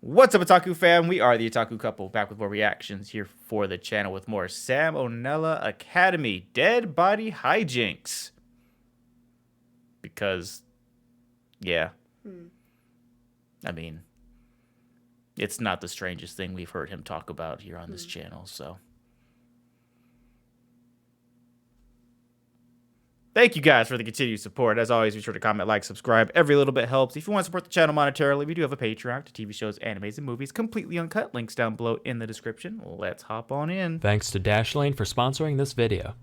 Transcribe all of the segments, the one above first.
What's up, Otaku fam? We are the Otaku Couple, back with more reactions here for the channel with more Sam Onella Academy Dead Body Hijinks. Because, yeah. I mean, it's not the strangest thing we've heard him talk about here on this channel, so. Thank you guys for the continued support. As always, be sure to comment, like, subscribe. Every little bit helps. If you want to support the channel monetarily, we do have a Patreon to TV shows, animes, and movies, completely uncut. Links down below in the description. Let's hop on in. Thanks to Dashlane for sponsoring this video.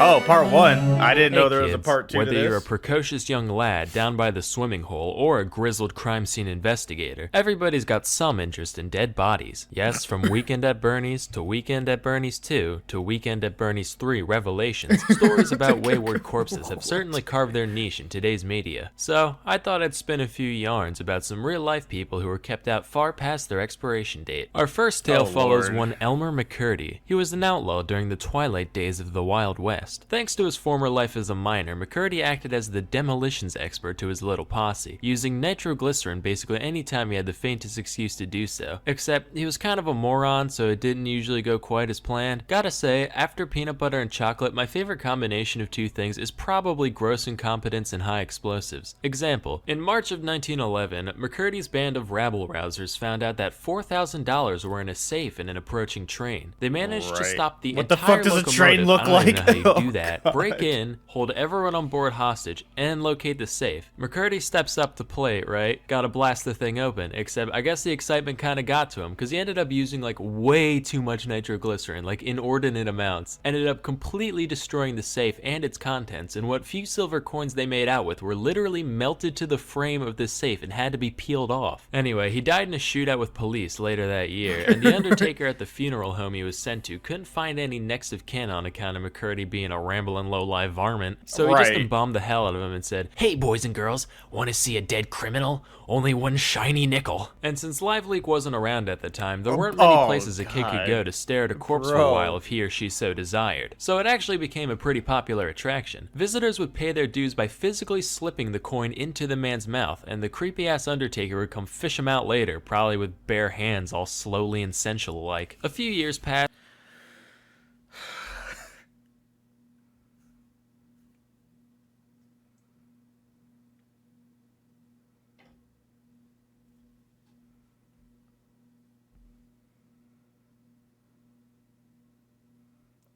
Oh, part one. I didn't know there was a Kids, part two to whether this. you're a precocious young lad down by the swimming hole or a grizzled crime scene investigator, everybody's got some interest in dead bodies. Yes, from Weekend at Bernie's to Weekend at Bernie's 2 to Weekend at Bernie's 3 Revelations, stories about wayward corpses have certainly carved their niche in today's media. So, I thought I'd spin a few yarns about some real-life people who were kept out far past their expiration date. Our first tale follows one Elmer McCurdy. He was an outlaw during the twilight days of the Wild West. Thanks to his former life as a miner, McCurdy acted as the demolitions expert to his little posse, using nitroglycerin basically anytime he had the faintest excuse to do so. Except, he was kind of a moron, so it didn't usually go quite as planned. Gotta say, after peanut butter and chocolate, my favorite combination of two things is probably gross incompetence and high explosives. Example, in March of 1911, McCurdy's band of rabble-rousers found out that $4,000 were in a safe in an approaching train. They managed to stop the What the entire fuck does a locomotive. train look I don't even like? know how you do Oh, that. God. Break in, hold everyone on board hostage, and locate the safe. McCurdy steps up to plate, right? Gotta blast the thing open, except I guess the excitement kinda got to him, because he ended up using like way too much nitroglycerin, like inordinate amounts. Ended up completely destroying the safe and its contents, and what few silver coins they made out with were literally melted to the frame of the safe and had to be peeled off. Anyway, he died in a shootout with police later that year, and the undertaker at the funeral home he was sent to couldn't find any next of kin on account of McCurdy being a rambling low-life varmint, so he just embalmed the hell out of him and said, "Hey boys and girls, want to see a dead criminal? Only one shiny nickel." And since LiveLeak wasn't around at the time, there weren't many places a kid could go to stare at a corpse for a while if he or she so desired. So it actually became a pretty popular attraction. Visitors would pay their dues by physically slipping the coin into the man's mouth, and the creepy-ass undertaker would come fish him out later, probably with bare hands all slowly and sensual-like. A few years passed.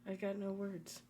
I got no words.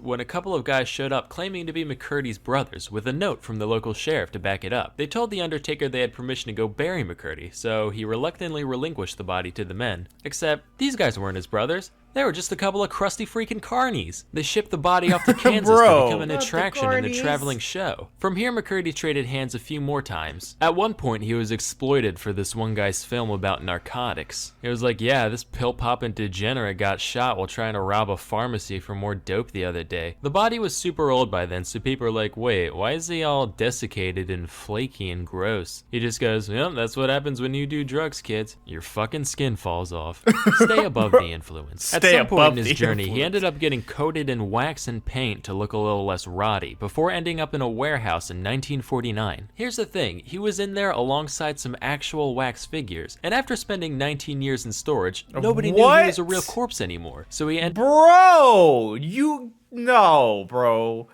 When a couple of guys showed up claiming to be McCurdy's brothers with a note from the local sheriff to back it up. They told the undertaker they had permission to go bury McCurdy, so he reluctantly relinquished the body to the men. Except, these guys weren't his brothers. They were just a couple of crusty freaking carnies. They shipped the body off to Kansas to become an attraction in the traveling show. From here, McCurdy traded hands a few more times. At one point, he was exploited for this one guy's film about narcotics. It was like, yeah, this pill-popping degenerate got shot while trying to rob a pharmacy for more dope the other day. The body was super old by then, so people are like, wait, why is he all desiccated and flaky and gross? He just goes, yep, that's what happens when you do drugs, kids. Your fucking skin falls off. Stay above the influence. At some point in his journey, he ended up getting coated in wax and paint to look a little less rotty, before ending up in a warehouse in 1949. Here's the thing, he was in there alongside some actual wax figures, and after spending 19 years in storage, nobody knew he was a real corpse anymore. So he ended— Bro, no, bro.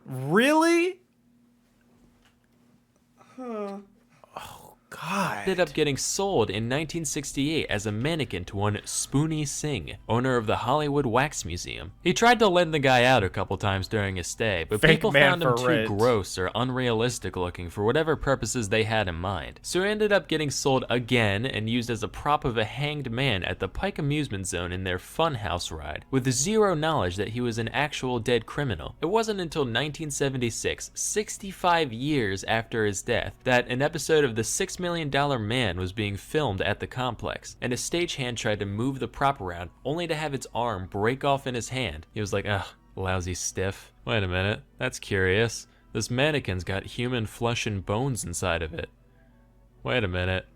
Really? Huh. God. ended up getting sold in 1968 as a mannequin to one Spoonie Singh, owner of the Hollywood Wax Museum. He tried to lend the guy out a couple times during his stay, but people found him too gross or unrealistic looking for whatever purposes they had in mind. So he ended up getting sold again and used as a prop of a hanged man at the Pike Amusement Zone in their Funhouse ride, with zero knowledge that he was an actual dead criminal. It wasn't until 1976, 65 years after his death, that an episode of The $6 Million Man was being filmed at the complex, and a stagehand tried to move the prop around only to have its arm break off in his hand. He was like, ugh, lousy stiff. Wait a minute, that's curious. This mannequin's got human flesh and bones inside of it. Wait a minute.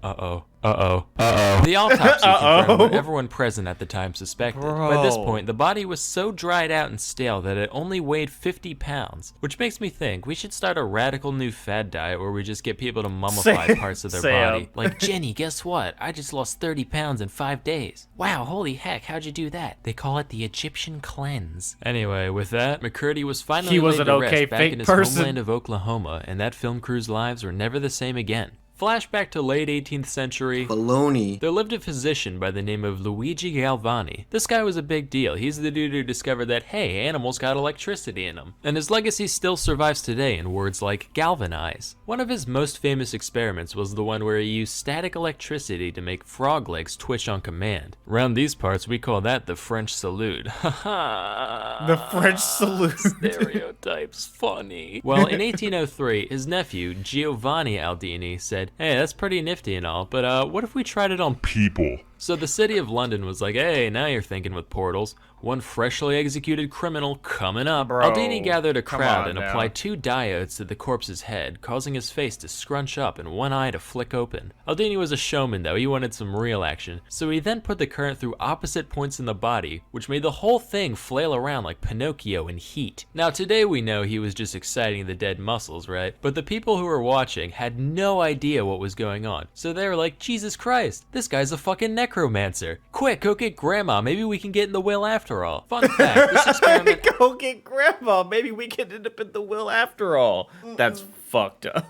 Uh-oh. Uh-oh. Uh-oh. The autopsy confirmed what everyone present at the time suspected. By this point, the body was so dried out and stale that it only weighed 50 pounds, which makes me think we should start a radical new fad diet where we just get people to mummify parts of their body. Like, Jenny, guess what? I just lost 30 pounds in 5 days. Wow, holy heck, how'd you do that? They call it the Egyptian cleanse. Anyway, with that, McCurdy was finally laid to rest back in his homeland of Oklahoma, and that film crew's lives were never the same again. Flashback to late 18th century. Baloney. There lived a physician by the name of Luigi Galvani. This guy was a big deal. He's the dude who discovered that, hey, animals got electricity in them. And his legacy still survives today in words like galvanize. One of his most famous experiments was the one where he used static electricity to make frog legs twitch on command. Around these parts, we call that the French salute. Haha. The French salute. Stereotypes funny. Well, in 1803, his nephew, Giovanni Aldini, said, hey, that's pretty nifty and all, but what if we tried it on people? So the city of London was like, hey, now you're thinking with portals. One freshly executed criminal coming up. Bro, Aldini gathered a crowd and now. applied 2 diodes to the corpse's head, causing his face to scrunch up and one eye to flick open. Aldini was a showman though, he wanted some real action, so he then put the current through opposite points in the body, which made the whole thing flail around like Pinocchio in heat. Now today we know he was just exciting the dead muscles, right? But the people who were watching had no idea what was going on, so they were like, Jesus Christ, this guy's a fucking necromancer. Quick, go get grandma, maybe we can get in the will after all. Fun fact, this experiment... Go get grandma. Maybe we can end up in the will after all. That's fucked up.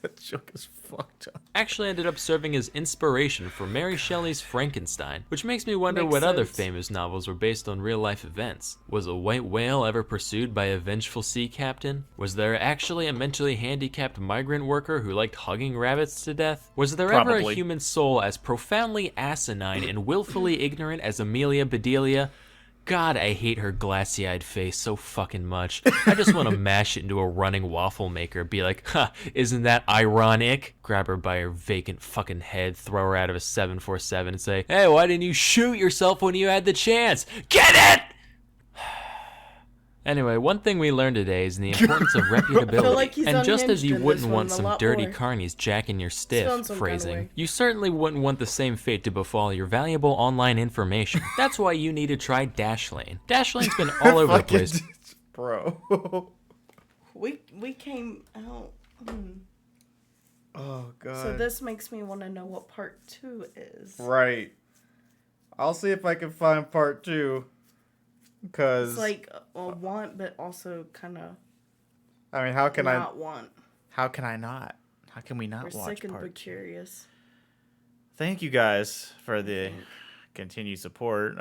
That joke is fucked up. actually ended up serving as inspiration for Mary Shelley's Frankenstein, which makes me wonder Makes what other sense. famous novels were based on real-life events. Was a white whale ever pursued by a vengeful sea captain? Was there actually a mentally handicapped migrant worker who liked hugging rabbits to death? Was there ever a Probably. human soul as profoundly asinine and willfully ignorant as Amelia Bedelia? God, I hate her glassy-eyed face so fucking much. I just want to mash it into a running waffle maker, be like, huh, isn't that ironic? Grab her by her vacant fucking head, throw her out of a 747 and say, hey, why didn't you shoot yourself when you had the chance? Get it! Anyway, one thing we learned today is the importance of reputability. like he's And just as unhinged you in wouldn't this want one a some lot dirty more. carnies jacking your Found stiff some kind of phrasing, way. you certainly wouldn't want the same fate to befall your valuable online information. That's why you need to try Dashlane. Dashlane's been all over the place. Bro. We came out. Oh, God. So this makes me want to know what part 2 is. Right. I'll see if I can find part 2. Because, It's like a want, but also kind of I mean, how can not want. how can I not? How can we not We're watch sick part but 2? curious. Thank you guys for the continued support.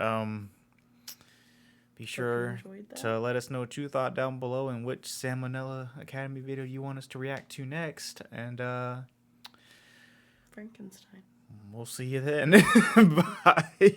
Be sure enjoyed that. to let us know what you thought down below and which Salmonella Academy video you want us to react to next. And Frankenstein. we'll see you then. Bye.